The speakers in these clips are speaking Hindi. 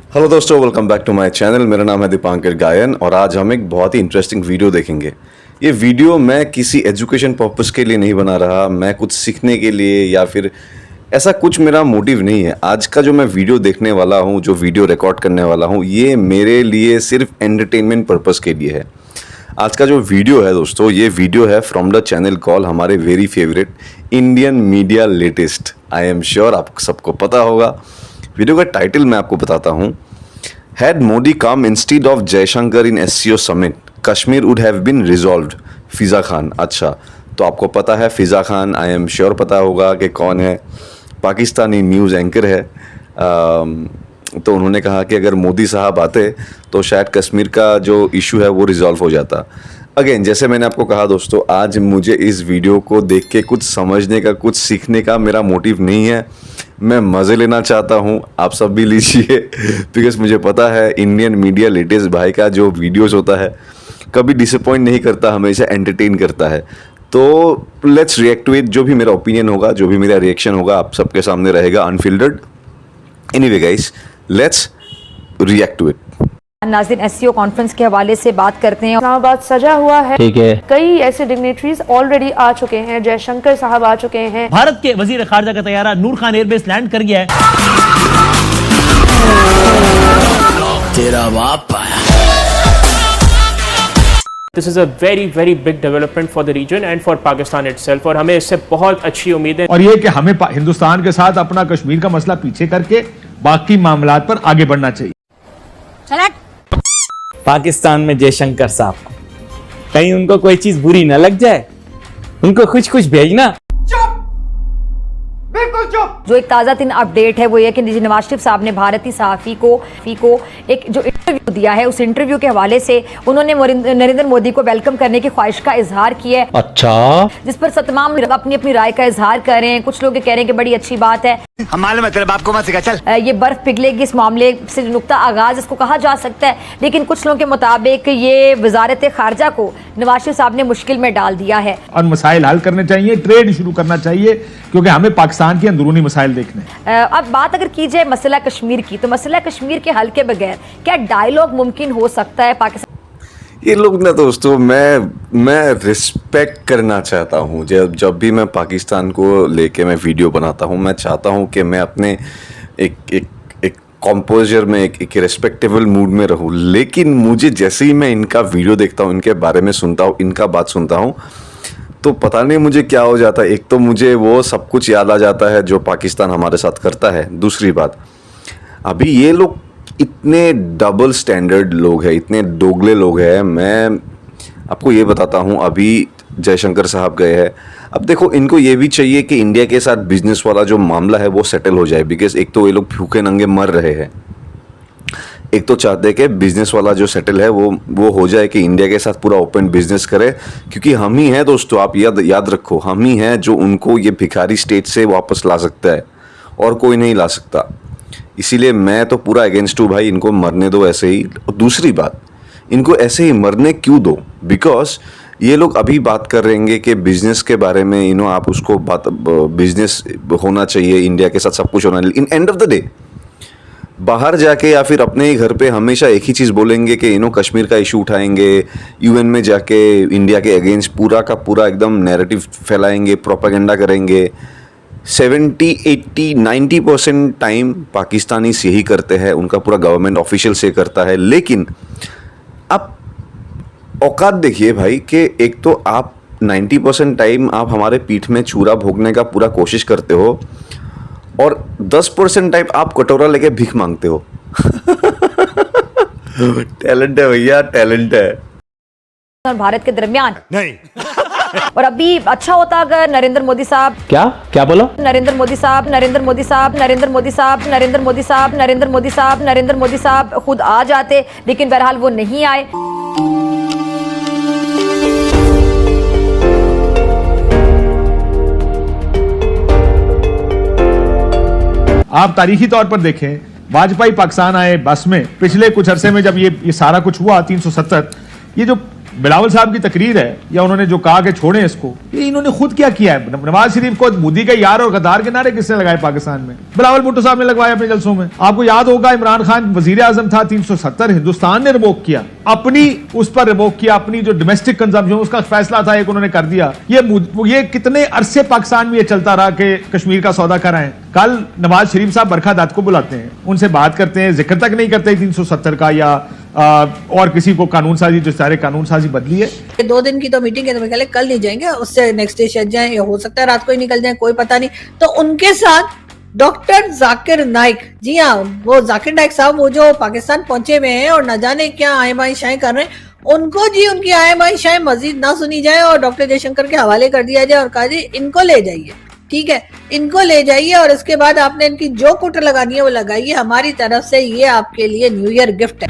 हेलो दोस्तों, welcome back to my channel. मेरा नाम है दीपांकर गायन और आज हम एक बहुत ही इंटरेस्टिंग वीडियो देखेंगे। ये वीडियो मैं किसी एजुकेशन पर्पस के लिए नहीं बना रहा, मैं कुछ सीखने के लिए या फिर ऐसा कुछ मेरा मोटिव नहीं है। आज का जो मैं वीडियो देखने वाला हूँ, जो वीडियो रिकॉर्ड करने वाला हूँ, ये मेरे लिए सिर्फ एंटरटेनमेंट पर्पस के लिए है। आज का जो वीडियो है दोस्तों, ये वीडियो है फ्रॉम द चैनल कॉल हमारे very favourite Indian media latest. I am sure आप सबको पता होगा। वीडियो का टाइटल मैं आपको बताता हूँ। Had Modi come instead of Jaishankar in SCO summit, Kashmir would have been resolved. Fiza Khan. अच्छा, तो आपको पता है Fiza Khan, I am sure पता होगा कि कौन है। पाकिस्तानी न्यूज़ एंकर है। तो उन्होंने कहा कि अगर मोदी साहब आते तो शायद कश्मीर का जो इशू है वो रिजॉल्व हो जाता। अगेन, जैसे मैंने आपको कहा दोस्तों, आज मुझे इस वीडियो को देख के कुछ समझने का, कुछ सीखने का मेरा मोटिव नहीं है। मैं मज़े लेना चाहता हूँ, आप सब भी लीजिए बिकॉज मुझे पता है इंडियन मीडिया लेटेस्ट भाई का जो वीडियोस होता है कभी डिसअपॉइंट नहीं करता, हमेशा एंटरटेन करता है। तो लेट्स रिएक्ट टू इट। जो भी मेरा ओपिनियन होगा, जो भी मेरा रिएक्शन होगा, आप सबके सामने रहेगा unfiltered. Anyway guys, let's react to it. नाज़रीन, SCO कॉन्फ्रेंस के हवाले से बात करते हैं। इस्लामाबाद सजा हुआ है। ठीक है। कई ऐसे डिग्नेटरीज ऑलरेडी आ चुके हैं। जयशंकर साहब आ चुके हैं। भारत के वजीर खारजा का तैयारा नूर खान एयरबेस लैंड कर गया है। तेरा बाप आया। This is a very big development for the region and for Pakistan itself और हमें इससे बहुत अच्छी उम्मीद है। और ये कि हमें हिंदुस्तान के साथ अपना कश्मीर का मसला पीछे करके बाकी मामलात पर आगे बढ़ना चाहिए। पाकिस्तान में जयशंकर साहब, कहीं उनको कोई चीज बुरी न लग जाए, उनको कुछ भेजना। जो एक ताज़ा तीन अपडेट है वो ये कि नवाज शरीफ साहब ने भारतीय सहाफ़ी को एक जो इंटरव्यू दिया है, उस इंटरव्यू के हवाले से उन्होंने नरेंद्र मोदी को वेलकम करने की ख्वाहिश का इजहार किया है। अच्छा, जिस पर तमाम लोग अपनी अपनी राय का इजहार कर रहे हैं। कुछ लोग कह रहे हैं कि बड़ी अच्छी बात है, ये बर्फ पिघलेगी, इस मामले से जो नुक्ता आगाज इसको कहा जा सकता है। लेकिन कुछ लोगों के मुताबिक ये वजारत खारजा को नवाज शरीफ साहब ने मुश्किल में डाल दिया है और मसाइल हल करने चाहिए, ट्रेड शुरू करना चाहिए, क्योंकि हमें पाकिस्तान के अंदरूनी मसाइल देखने। अब बात अगर की जाए मसला कश्मीर की, तो मसला कश्मीर के हल के बगैर क्या डायलॉग मुमकिन हो सकता है पाकिस्तान? ये लोग ना दोस्तों, मैं रिस्पेक्ट करना चाहता हूँ। जब भी मैं पाकिस्तान को लेके मैं वीडियो बनाता हूँ, मैं चाहता हूँ कि मैं अपने एक कॉम्पोजर में, एक रिस्पेक्टेबल मूड में रहूँ। लेकिन मुझे जैसे ही मैं इनका वीडियो देखता हूँ, इनके बारे में सुनता हूँ, इनका बात सुनता हूँ, तो पता नहीं मुझे क्या हो जाता है। एक तो मुझे वो सब कुछ याद आ जाता है जो पाकिस्तान हमारे साथ करता है। दूसरी बात, अभी ये लोग इतने डबल स्टैंडर्ड लोग हैं, इतने दोगले लोग हैं। मैं आपको ये बताता हूँ, अभी जयशंकर साहब गए हैं। अब देखो, इनको ये भी चाहिए कि इंडिया के साथ बिजनेस वाला जो मामला है वो सेटल हो जाए, बिकॉज एक तो ये लोग भूखे नंगे मर रहे हैं। एक तो चाहते हैं कि बिजनेस वाला जो सेटल है वो हो जाए, कि इंडिया के साथ पूरा ओपन बिजनेस करे, क्योंकि हम ही हैं दोस्तों, आप याद रखो, हम ही हैं जो उनको ये भिखारी स्टेट से वापस ला सकता है, और कोई नहीं ला सकता। इसीलिए मैं तो पूरा अगेंस्ट हूँ भाई, इनको मरने दो ऐसे ही। और दूसरी बात, इनको ऐसे ही मरने क्यों दो? बिकॉज ये लोग अभी बात कर रहेंगे कि बिजनेस के बारे में, आप उसको बिजनेस होना चाहिए, इंडिया के साथ सब कुछ होना। In end of the day बाहर जाके या फिर अपने ही घर पे हमेशा एक ही चीज़ बोलेंगे कि कश्मीर का इशू उठाएंगे, UN में जाके इंडिया के अगेंस्ट पूरा का पूरा एकदम नैरेटिव फैलाएंगे, प्रोपेगेंडा करेंगे। 70, 80, 90% टाइम पाकिस्तानी यही करते हैं, उनका पूरा गवर्नमेंट ऑफिशियल से करता है। लेकिन आप औकात देखिए भाई, कि एक तो आप 90% टाइम आप हमारे पीठ में छुरा भोगने का पूरा कोशिश करते हो, और 10% टाइम आप कटोरा लेके भीख मांगते हो। टैलेंट है भैया, टैलेंट है। और भारत के दरमियान नहीं और अभी अच्छा होता अगर नरेंद्र मोदी साहब क्या बोलो? नरेंद्र मोदी साहब खुद आ जाते, लेकिन बहरहाल वो नहीं आए। आप तारीखी तौर पर देखें, वाजपेयी पाकिस्तान आए बस में, पिछले कुछ अरसे में जब ये सारा कुछ हुआ 370, ये जो बिलावल साहब की तकरीर है या उन्होंने जो कहा कि छोड़ें इसको, ये इन्होंने खुद क्या किया है? नवाज शरीफ को मोदी का यार और गद्दार के नारे किसने लगाए पाकिस्तान में? बिलावल भुट्टो साहब ने लगवाए अपने जलसों में। आपको याद होगा इमरान खान वजीर आजम था, 370 हिंदुस्तान ने रिवोक किया, अपनी उस पर रिवोक किया, अपनी जो डोमेस्टिक कंजम्पशन उसका फैसला था एक उन्होंने कर दिया। ये कितने अरसे पाकिस्तान में ये चलता रहा कि कश्मीर का सौदा कराएं। कल नवाज शरीफ साहब बरखा दत्त को बुलाते हैं, उनसे बात करते हैं, जिक्र तक नहीं करते 370 का या और किसी को कानून साजी, जो सारे कानून साजी बदली है। 2 दिन की तो मीटिंग है, तो मैं कल नहीं जाएंगे, उससे नेक्स्ट डे शायद जाए, या हो सकता है रात को ही निकल जाए, कोई पता नहीं। तो उनके साथ डॉक्टर जाकिर नाइक, जी हाँ, वो जाकिर नाइक साहब वो जो पाकिस्तान पहुंचे हुए हैं और न जाने क्या आयमाइशाएं कर रहे हैं, उनको जी उनकी आयमाइशाएं मजीद ना सुनी जाए और डॉक्टर जयशंकर के हवाले कर दिया जाए और कहा जी इनको ले जाइए, ठीक है, इनको ले जाइए और इसके बाद आपने इनकी जो कुटर लगानी है वो लगाइए, हमारी तरफ से ये आपके लिए न्यू ईयर गिफ्ट है।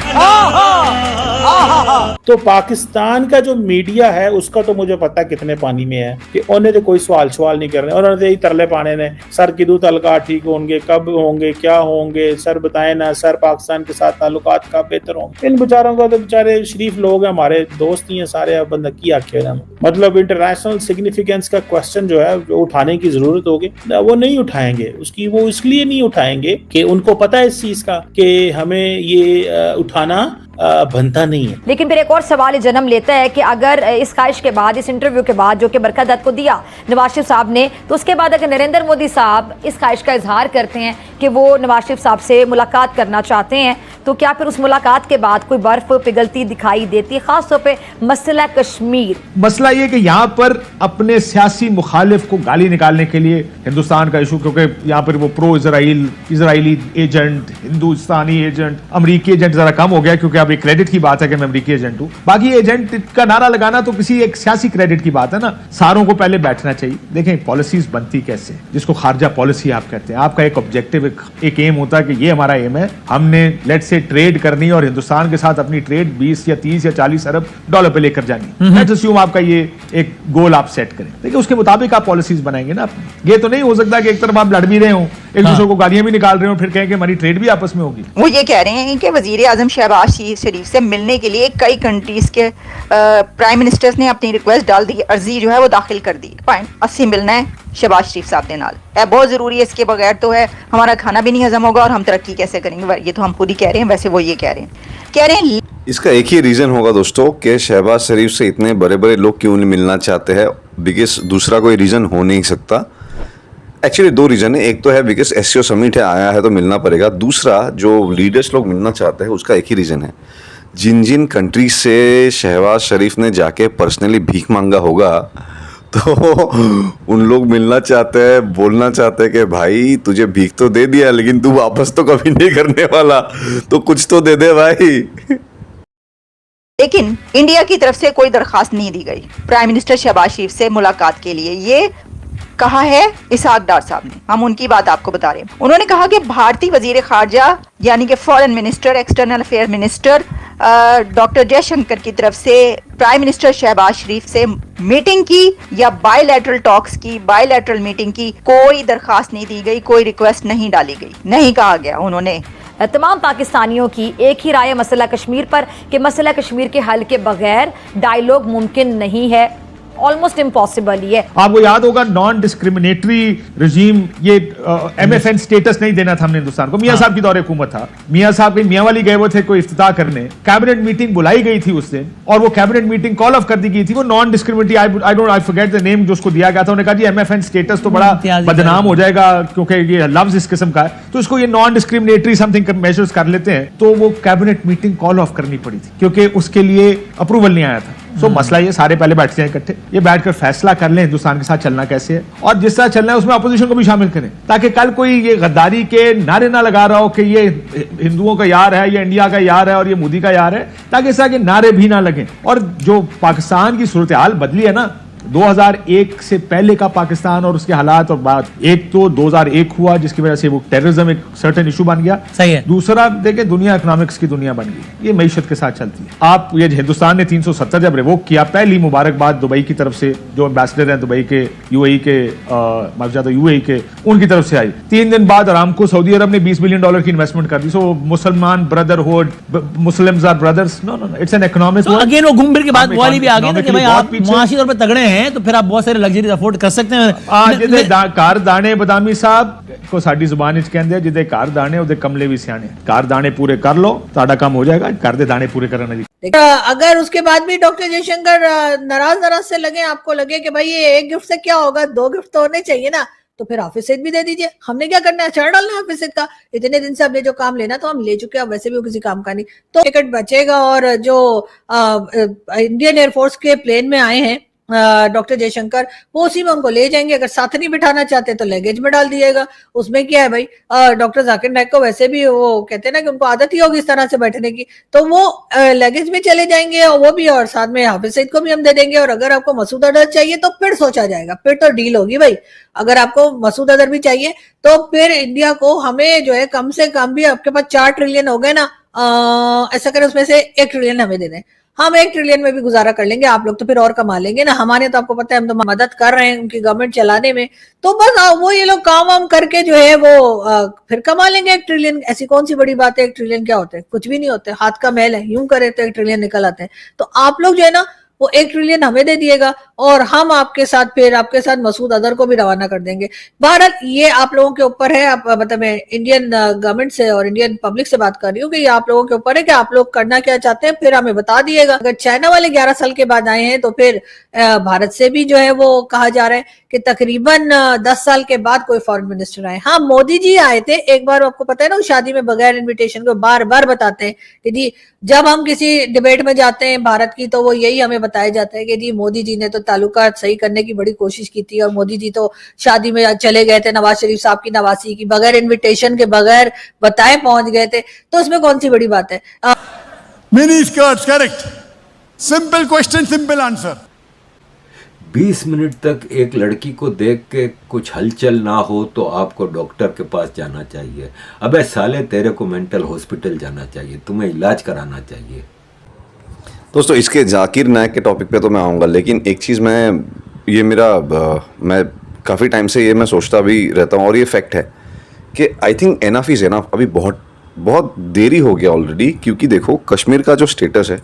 तो पाकिस्तान का जो मीडिया है उसका तो मुझे पता कितने पानी में है कि उन्हें तो कोई सवाल नहीं करने, और यही तरले पाने ने सर की दूत अलका ठीक होंगे, कब होंगे, क्या होंगे, सर बताए ना, सर पाकिस्तान के साथ ताल्लुकात कब बेहतर होंगे। इन बेचारों का तो बेचारे शरीफ लोग हैं, हमारे दोस्त ही हैं सारे, बंदा की आखे ना, मतलब इंटरनेशनल सिग्निफिकेंस का क्वेश्चन जो है वो उठाने की जरूरत होगी, वो नहीं उठाएंगे। उसकी वो इसलिए नहीं उठाएंगे कि उनको पता है इस चीज का कि हमें ये उठाना बनता नहीं है। लेकिन फिर एक और सवाल जन्म लेता है कि अगर इस ख्वाहिश के बाद, इस इंटरव्यू के बाद जो कि बरखा दत्त को दिया नवाज शरीफ साहब ने, तो उसके बाद अगर नरेंद्र मोदी साहब इस ख्वाहिश का इजहार करते हैं कि वो नवाज शरीफ साहब से मुलाकात करना चाहते हैं, तो क्या फिर उस मुलाकात के बाद कोई बर्फ पिघलती दिखाई देती है, खासतौर पे मसला कश्मीर? मसला ये कि यहाँ पर अपने सियासी मुखालिफ को गाली निकालने के लिए हिंदुस्तान का इशू, क्योंकि यहाँ पर वो प्रो इजराइली एजेंट, हिंदुस्तानी एजेंट, अमरीकी एजेंट जरा कम हो गया, क्योंकि अब एक क्रेडिट की बात है कि मैं अमरीकी एजेंट हूँ। बाकी एजेंट का नारा लगाना तो किसी एक सियासी क्रेडिट की बात है ना, सारों को पहले बैठना चाहिए। देखें पॉलिसीज बनती कैसे, जिसको खारजा पॉलिसी आप कहते हैं, आपका एक ऑब्जेक्टिव, एक एम होता है कि ये हमारा एम है, हमने लेट्स से ट्रेड करनी और हिंदुस्तान के साथ अपनी ट्रेड 20 या 30 या 40 अरब डॉलर पे लेकर जानी। लेट्स अस्यूम आपका ये एक गोल आप सेट करें, देखिए उसके मुताबिक आप पॉलिसीज बनाएंगे ना अपनी। ये तो नहीं हो सकता कि एक तरफ आप लड़ भी रहे हो, एक दूसरे को गालियां भी निकाल रहे हो, फिर कहें कि हमारी ट्रेड भी आपस में होगी। वो ये कह रहे हैं कि वजीर आजम शहबाज शरीफ से मिलने के लिए कई कंट्रीज के प्राइम मिनिस्टर्स ने अपनी रिक्वेस्ट डाल दी, अर्जी जो है वो दाखिल कर दी। पॉइंट 80 मिलना है शहबाज शरीफ साहब के नाल, बहुत जरूरी है, इसके बगैर तो है हमारा खाना भी नहीं हजम होगा और हम तरक्की कैसे करेंगे, ये तो हम खुद ही कह रहे हैं। वैसे वो ये कह रहे हैं इसका एक ही रीजन होगा दोस्तों कि शहबाज शरीफ से इतने बड़े बड़े लोग क्यों नहीं मिलना चाहते हैं, बिकॉज दूसरा कोई रीजन हो नहीं सकता। एक्चुअली 2 रीजन है, एक तो है बिकॉज एससीओ समिट है, आया है तो मिलना पड़ेगा, दूसरा जो लीडर्स लोग मिलना चाहते हैं उसका एक ही रीजन है, जिन कंट्री से शहबाज शरीफ ने जाके पर्सनली भीख मांगा होगा तो उन लोग मिलना चाहते हैं, बोलना चाहते हैं कि भाई तुझे भीख तो दे दिया लेकिन तू वापस तो कभी नहीं करने वाला, तो कुछ तो दे दे भाई। लेकिन इंडिया की तरफ से कोई दरखास्त नहीं दी गई प्राइम मिनिस्टर शहबाज शरीफ से मुलाकात के लिए, ये कहा है इसहाक डार साहब ने। हम उनकी बात आपको बता रहे हैं। उन्होंने कहा कि भारतीय वजीर खारजा यानी कि foreign minister, external affair minister doctor Jaishankar की तरफ से प्राइम मिनिस्टर शहबाज शरीफ से मीटिंग की या बायलैटरल टॉक्स की, बायलैटरल मीटिंग की कोई दरखास्त नहीं दी गई, कोई रिक्वेस्ट नहीं डाली गई, नहीं कहा गया। उन्होंने तमाम पाकिस्तानियों की एक ही राय मसला कश्मीर पर कि मसला कश्मीर के हल के बगैर डायलॉग मुमकिन नहीं है, ऑलमोस्ट इम्पॉसिबल ही है। आपको याद होगा नॉन डिस्क्रिमिनेटरी रजीम, ये MFN स्टेटस नहीं देना था हमने हिंदुस्तान को। मियां साहब की दौरे हुकूमत था, मियां साहब कहीं मियां वाली गए हुए थे कोई इफ्तिताह करने, कैबिनेट मीटिंग बुलाई गई थी उस दिन और वो कैबिनेट मीटिंग कॉल ऑफ कर दी गई थी। वो non discriminatory, I forget the name जो उसको दिया गया था, उन्होंने कहा जी MFN स्टेटस तो बड़ा बदनाम हो जाएगा क्योंकि ये लफ्ज इस किस्म का है, तो इसको ये नॉन डिस्क्रिमिनेटरी समथिंग मेजर्स कर लेते हैं। तो वो कैबिनेट मीटिंग कॉल ऑफ करनी पड़ी थी क्योंकि उसके लिए अप्रूवल नहीं आया था। सो मसला ये सारे पहले बैठ जाए इकट्ठे, ये बैठकर फैसला कर लें हिंदुस्तान के साथ चलना कैसे है और जिस तरह चलना है उसमें अपोजिशन को भी शामिल करें, ताकि कल कोई ये गद्दारी के नारे ना लगा रहा हो कि ये हिंदुओं का यार है, ये इंडिया का यार है और ये मोदी का यार है, ताकि इस तरह के नारे भी ना लगें। और जो पाकिस्तान की सूरत हाल बदली है ना, 2001 से पहले का पाकिस्तान और उसके हालात और बात, एक तो 2001 हुआ जिसकी वजह से वो टेररिज्म एक सर्टेन इशू बन गया। सही है। दूसरा देखें, दुनिया इकोनॉमिक्स की दुनिया बन गई, ये मईशत के साथ चलती है। आप ये हिंदुस्तान ने 370 जब रिवोक किया, पहली मुबारकबाद दुबई की तरफ से, जो एम्बेसडर हैं दुबई के, यूएई के, यूएई के, उनकी तरफ से आई। 3 दिन बाद अरामको सऊदी अरब ने $20 बिलियन की इन्वेस्टमेंट कर दी। सो मुसलमान brotherhood, Muslims are brothers, no, it's an economic. Again वो घूम फिर के बाद वाली भी आ गई ना कि भाई आप मुआशी तौर पे तगड़े हैं तो फिर आप बहुत सारे लग्जरी अफोर्ड कर सकते हैं। कार दाने बदामी साहब को साडी जुबान विच कहंदे आ, जिदे कार दाने उदे कमले भी सियाने। कार दाने पूरे कर लो, ताड़ा काम हो जाएगा। कर दे दाने पूरे करने की। अगर उसके बाद भी डॉक्टर जयशंकर नाराज से लगे, आपको लगे कि भाई ये एक गिफ्ट से क्या होगा, 2 गिफ्ट तो होने चाहिए ना, तो फिर हाफिज सईद भी दे दीजिए। हमने क्या करना है, अचार डालना है हाफिज सईद का। इतने दिन से हमने जो काम लेना तो हम ले चुके हैं, वैसे भी वो किसी काम का नहीं, तो टिकट बचेगा। और जो इंडियन एयरफोर्स के प्लेन में आए हैं डॉक्टर जयशंकर, वो उसी में उनको ले जाएंगे। अगर साथ नहीं बिठाना चाहते तो लगेज में डाल दिएगा, उसमें क्या है भाई। डॉक्टर जाकिर नाइक को वैसे भी वो कहते हैं ना कि उनको आदत ही होगी इस तरह से बैठने की, तो वो लगेज में चले जाएंगे, और वो भी, और साथ में हाफिज सईद को भी हम दे देंगे। और अगर आपको मसूद अजहर चाहिए तो फिर सोचा जाएगा, फिर तो डील होगी भाई। अगर आपको मसूद अजहर भी चाहिए तो फिर इंडिया को, हमें जो है कम से कम भी, आपके पास 4 ट्रिलियन हो गए ना, ऐसा करें उसमें से 1 ट्रिलियन हमें दे दें, हम 1 ट्रिलियन में भी गुजारा कर लेंगे। आप लोग तो फिर और कमा लेंगे ना। हमारे तो आपको पता है हम तो मदद कर रहे हैं उनकी गवर्नमेंट चलाने में, तो बस वो ये लोग काम वाम करके जो है वो फिर कमा लेंगे 1 ट्रिलियन। ऐसी कौन सी बड़ी बात है, 1 ट्रिलियन क्या होता है, कुछ भी नहीं होता है, हाथ का मैल है। यूं करे तो 1 ट्रिलियन निकल आते हैं। तो आप लोग जो है ना वो 1 ट्रिलियन हमें दे दिएगा, और हम आपके साथ मसूद अजहर को भी रवाना कर देंगे। बहरहाल ये आप लोगों के ऊपर है। आप मतलब मैं इंडियन गवर्नमेंट से और इंडियन पब्लिक से बात कर रही हूँ कि ये आप लोगों के ऊपर है कि आप लोग करना क्या चाहते हैं, फिर हमें बता दिएगा। अगर चाइना वाले 11 साल के बाद आए हैं तो फिर भारत से भी जो है वो कहा जा रहा है कि तकरीबन 10 साल के बाद कोई फॉरेन मिनिस्टर आए। हाँ, मोदी जी आए थे एक बार, आपको पता है ना, शादी में बगैर इन्विटेशन को बार बार बताते हैं कि जी जब हम किसी डिबेट में जाते हैं भारत की, तो वो यही हमें बताया जाता है कि जी मोदी जी ने तो ताल्लुकात सही करने की बड़ी कोशिश की थी, और मोदी जी तो शादी में चले गए थे, नवाज शरीफ साहब की नवासी की, बगैर इन्विटेशन के, बगैर बताए पहुंच गए थे। तो उसमें कौन सी बड़ी बात है। Mini skirts, correct. Simple question, simple answer. 20 minute तक एक लड़की को देख के कुछ हलचल ना हो तो आपको डॉक्टर के पास जाना चाहिए। अबे साले, तेरे को मेंटल हॉस्पिटल जाना चाहिए, तुम्हें इलाज कराना चाहिए। दोस्तों, इसके जाकिर नाइक के टॉपिक पे तो मैं आऊँगा, लेकिन एक चीज़ मैं काफ़ी टाइम से ये मैं सोचता भी रहता हूँ, और ये फैक्ट है कि I think enough is enough. अभी बहुत देरी हो गया ऑलरेडी, क्योंकि देखो कश्मीर का जो स्टेटस है,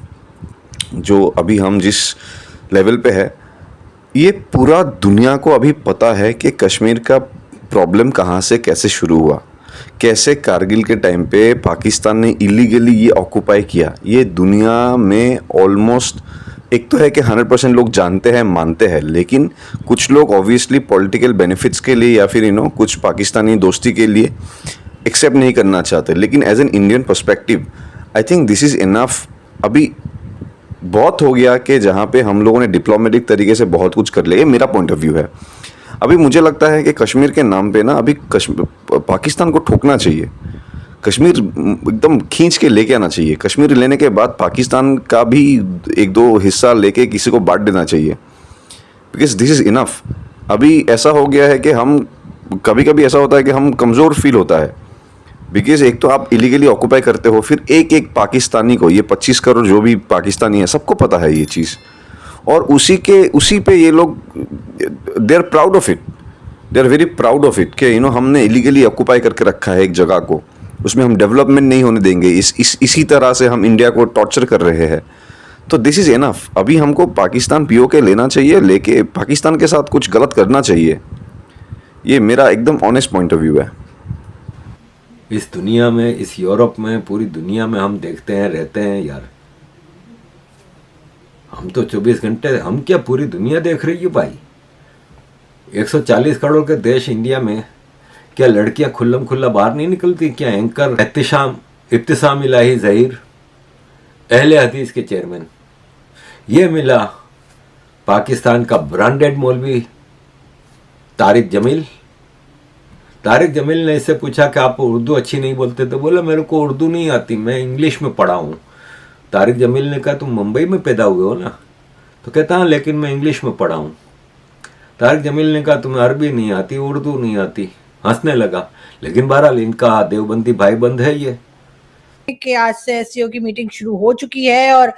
जो अभी हम जिस लेवल पे है, ये पूरा दुनिया को अभी पता है कि कश्मीर का प्रॉब्लम कहाँ से कैसे शुरू हुआ, कैसे कारगिल के टाइम पे पाकिस्तान ने इलीगली ये ऑक्यूपाई किया। ये दुनिया में ऑलमोस्ट, एक तो है कि 100% लोग जानते हैं, मानते हैं, लेकिन कुछ लोग ऑब्वियसली पॉलिटिकल बेनिफिट्स के लिए या फिर कुछ पाकिस्तानी दोस्ती के लिए एक्सेप्ट नहीं करना चाहते। लेकिन as an Indian perspective I think this is enough. अभी बहुत हो गया कि जहाँ पे हम लोगों ने डिप्लोमेटिक तरीके से बहुत कुछ कर लिया। ये मेरा पॉइंट ऑफ व्यू है। अभी मुझे लगता है कि कश्मीर के नाम पे ना अभी पाकिस्तान को ठोकना चाहिए। कश्मीर एकदम खींच के लेके आना चाहिए। कश्मीर लेने के बाद पाकिस्तान का भी 1-2 हिस्सा लेके किसी को बांट देना चाहिए, बिकॉज दिस इज़ इनफ। अभी ऐसा हो गया है कि हम कभी ऐसा होता है कि हम कमज़ोर फील होता है, बिकॉज एक तो आप इलीगली ऑक्यूपाई करते हो, फिर एक पाकिस्तानी को, ये 25 करोड़ जो भी पाकिस्तानी है, सबको पता है ये चीज़, और उसी पे ये लोग they are proud of it, they are very proud of it कि हमने इलीगली ऑक्यूपाई करके रखा है एक जगह को, उसमें हम डेवलपमेंट नहीं होने देंगे। इसी तरह से हम इंडिया को टॉर्चर कर रहे हैं। तो दिस इज़ इनफ। अभी हमको पाकिस्तान POK लेना चाहिए, लेके पाकिस्तान के साथ कुछ गलत करना चाहिए। ये मेरा एकदम ऑनेस्ट पॉइंट ऑफ व्यू है। इस दुनिया में, इस यूरोप में, पूरी दुनिया में हम देखते हैं, रहते हैं यार। हम तो 24 घंटे, हम क्या पूरी दुनिया देख रही है भाई। 140 करोड़ के देश इंडिया में क्या लड़कियां खुल्लम खुल्ला बाहर नहीं निकलती? क्या एंकर इब्तिसाम इलाही ज़हीर, अहले हदीस के चेयरमैन, ये मिला पाकिस्तान का ब्रांडेड मौलवी तारिक जमील ने इससे पूछा कि आप उर्दू अच्छी नहीं बोलते? तो बोला मेरे को उर्दू नहीं आती, मैं इंग्लिश में पढ़ा हूँ। तारिक जमील ने कहा तुम मुंबई में पैदा हुए हो ना? तो कहता हाँ, लेकिन मैं इंग्लिश में पढ़ा हूँ। तारिक जमील ने कहा तुम्हें अरबी नहीं आती, उर्दू नहीं आती, हंसने लगा। लेकिन बहरहाल इनका देवबंदी भाईबंद है ये कि आज से एससीओ की मीटिंग शुरू हो चुकी है और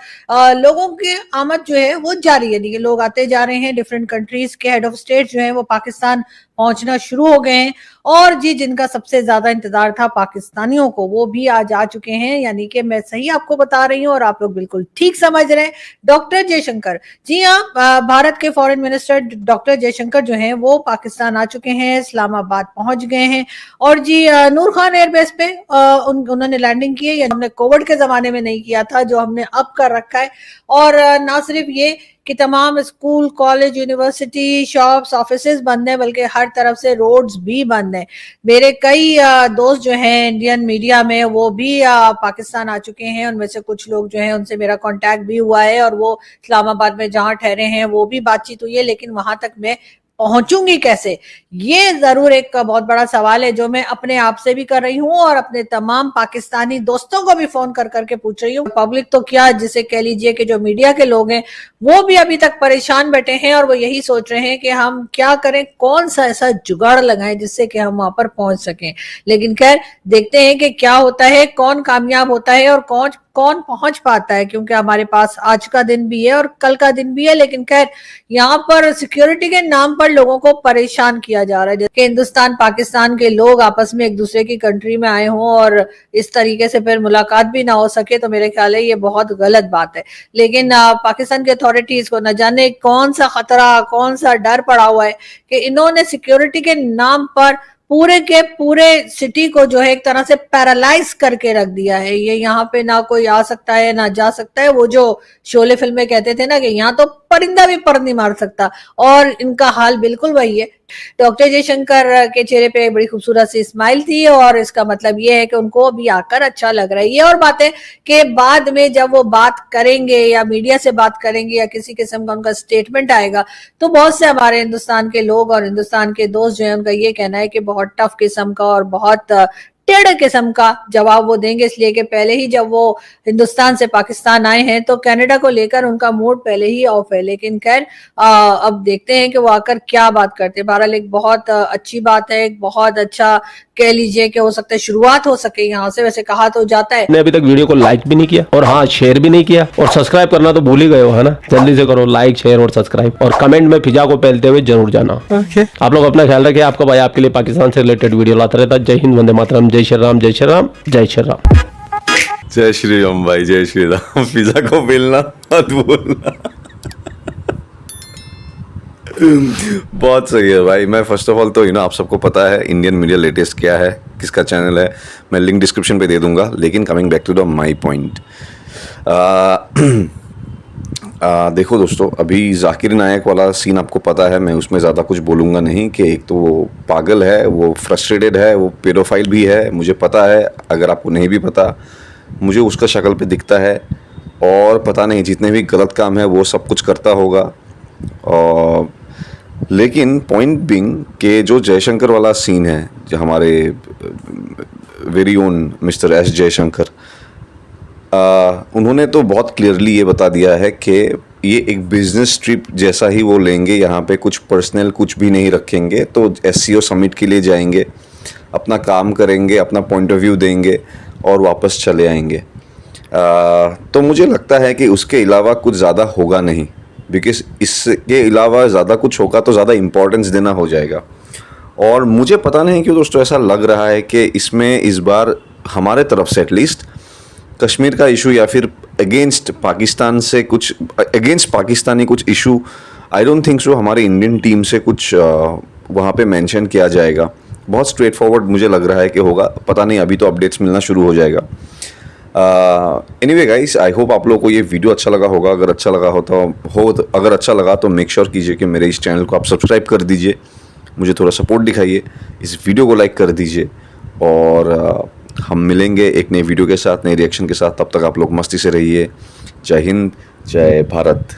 लोगों की आमद जो है वो जारी है। देखिए लोग आते जा रहे हैं, डिफरेंट कंट्रीज के हेड ऑफ स्टेट जो है वो पाकिस्तान पहुंचना शुरू हो गए हैं। और जी जिनका सबसे ज्यादा इंतजार था पाकिस्तानियों को, वो भी आज आ चुके हैं। यानी कि मैं सही आपको बता रही हूँ और आप लोग बिल्कुल ठीक समझ रहे हैं। डॉक्टर जयशंकर, जी हाँ, भारत के फॉरेन मिनिस्टर डॉक्टर जयशंकर जो हैं वो पाकिस्तान आ चुके हैं, इस्लामाबाद पहुंच गए हैं। और जी नूर खान एयरबेस पे उन्होंने लैंडिंग की है। ये हमने कोविड के जमाने में नहीं किया था, जो हमने अब कर रखा है। और ना सिर्फ ये कि तमाम school, college, university, shops, offices बंद हैं, बल्कि हर तरफ से रोड्स भी बंद हैं। मेरे कई दोस्त जो हैं इंडियन मीडिया में वो भी पाकिस्तान आ चुके हैं। उनमें से कुछ लोग जो हैं उनसे मेरा कांटेक्ट भी हुआ है और वो इस्लामाबाद में जहां ठहरे हैं वो भी बातचीत हुई है। लेकिन वहां तक मैं पहुंचूंगी कैसे, ये जरूर एक बहुत बड़ा सवाल है जो मैं अपने आप से भी कर रही हूं और अपने तमाम पाकिस्तानी दोस्तों को भी फोन कर करके पूछ रही हूँ। पब्लिक तो क्या, जिसे कह लीजिए कि जो मीडिया के लोग हैं वो भी अभी तक परेशान बैठे हैं और वो यही सोच रहे हैं कि हम क्या करें, कौन सा ऐसा जुगाड़ लगाएं जिससे कि हम वहां पर पहुंच सकें। लेकिन खैर देखते हैं कि क्या होता है, कौन कामयाब होता है और कौन पहुंच पाता है, क्योंकि हमारे पास आज का दिन भी है और कल का दिन भी है। लेकिन खैर यहाँ पर सिक्योरिटी के नाम पर लोगों को परेशान किया जा रहा है, जैसे हिंदुस्तान पाकिस्तान के लोग आपस में एक दूसरे की कंट्री में आए हों और इस तरीके से फिर मुलाकात भी ना हो सके, तो मेरे ख्याल है ये बहुत गलत बात है। लेकिन पाकिस्तान की अथॉरिटीज को न जाने कौन सा खतरा, कौन सा डर पड़ा हुआ है कि इन्होंने सिक्योरिटी के नाम पर पूरे के पूरे सिटी को जो है एक तरह से पैरालाइज करके रख दिया है। ये यहाँ पे ना कोई आ सकता है ना जा सकता है। वो जो शोले फिल्म में कहते थे ना कि यहाँ तो परिंदा भी पर नहीं मार सकता, और इनका हाल बिल्कुल वही है। डॉक्टर जयशंकर के चेहरे पे बड़ी खूबसूरत सी स्माइल थी और इसका मतलब ये है कि उनको अभी आकर अच्छा लग रहा है। ये और बात है कि बाद में जब वो बात करेंगे या मीडिया से बात करेंगे या किसी किस्म का उनका स्टेटमेंट आएगा, तो बहुत से हमारे हिंदुस्तान के लोग और हिंदुस्तान के दोस्त जो है उनका ये कहना है कि बहुत टफ किस्म का और बहुत टेढ़े किस्म का जवाब वो देंगे। इसलिए कि पहले ही जब वो हिंदुस्तान से पाकिस्तान आए हैं तो कनाडा को लेकर उनका मूड पहले ही ऑफ है। लेकिन खैर अब देखते हैं कि वो आकर क्या बात करते हैं। बहरहाल एक बहुत अच्छी बात है, एक बहुत अच्छा कह लीजिए कि हो सकता है शुरुआत हो सके यहाँ से। वैसे कहा तो जाता है, ने अभी तक वीडियो को लाइक भी नहीं किया और हाँ शेयर भी नहीं किया और सब्सक्राइब करना तो भूल ही गए हो, है ना? जल्दी से करो लाइक, शेयर और सब्सक्राइब, और कमेंट में फिजा को पहलते हुए जरूर जाना। आप लोग अपना ख्याल रखिए। आपका भाई आपके लिए पाकिस्तान से रिलेटेड वीडियो लाता रहता। जय हिंद, वंदे मातरम, जय श्री राम, जय श्री राम, जय श्री राम। जय श्री राम भाई, जय श्री राम। पिज्जा को बेलना मत भूलना। बहुत सही है भाई। मैं फर्स्ट ऑफ ऑल तो आप सबको पता है इंडियन मीडिया लेटेस्ट क्या है, किसका चैनल है, मैं लिंक डिस्क्रिप्शन पे दे दूंगा। लेकिन coming back to the my point, देखो दोस्तों, अभी जाकिर नायक वाला सीन आपको पता है, मैं उसमें ज़्यादा कुछ बोलूँगा नहीं। कि एक तो वो पागल है, वो फ्रस्ट्रेटेड है, वो पेडोफाइल भी है, मुझे पता है। अगर आपको नहीं भी पता, मुझे उसका शक्ल पे दिखता है और पता नहीं जितने भी गलत काम है वो सब कुछ करता होगा। और लेकिन पॉइंट बिंग के जो जयशंकर वाला सीन है, जो हमारे very own mister S Jaishankar, उन्होंने तो बहुत क्लियरली ये बता दिया है कि ये एक बिजनेस ट्रिप जैसा ही वो लेंगे, यहाँ पे कुछ पर्सनल कुछ भी नहीं रखेंगे। तो एससीओ समिट के लिए जाएंगे, अपना काम करेंगे, अपना पॉइंट ऑफ व्यू देंगे और वापस चले आएंगे। तो मुझे लगता है कि उसके अलावा कुछ ज़्यादा होगा नहीं, बिकॉज इसके अलावा ज़्यादा कुछ होगा तो ज़्यादा इम्पोर्टेंस देना हो जाएगा। और मुझे पता नहीं क्यों दोस्तों ऐसा लग रहा है कि इसमें इस बार हमारे तरफ से एटलीस्ट कश्मीर का इशू या फिर अगेंस्ट पाकिस्तान से कुछ, अगेंस्ट पाकिस्तानी कुछ issue, I don't think so हमारे इंडियन टीम से कुछ वहाँ पे मेंशन किया जाएगा। बहुत स्ट्रेट फॉरवर्ड मुझे लग रहा है कि होगा, पता नहीं, अभी तो अपडेट्स मिलना शुरू हो जाएगा। एनीवे गाइस, आई होप आप लोगों को ये वीडियो अच्छा लगा होगा। अगर अच्छा लगा अगर अच्छा लगा तो मेक श्योर कीजिए कि मेरे इस चैनल को आप सब्सक्राइब कर दीजिए, मुझे थोड़ा सपोर्ट दिखाइए, इस वीडियो को लाइक कर दीजिए और हम मिलेंगे एक नई वीडियो के साथ, नए रिएक्शन के साथ। तब तक आप लोग मस्ती से रहिए। जय हिंद, जय भारत।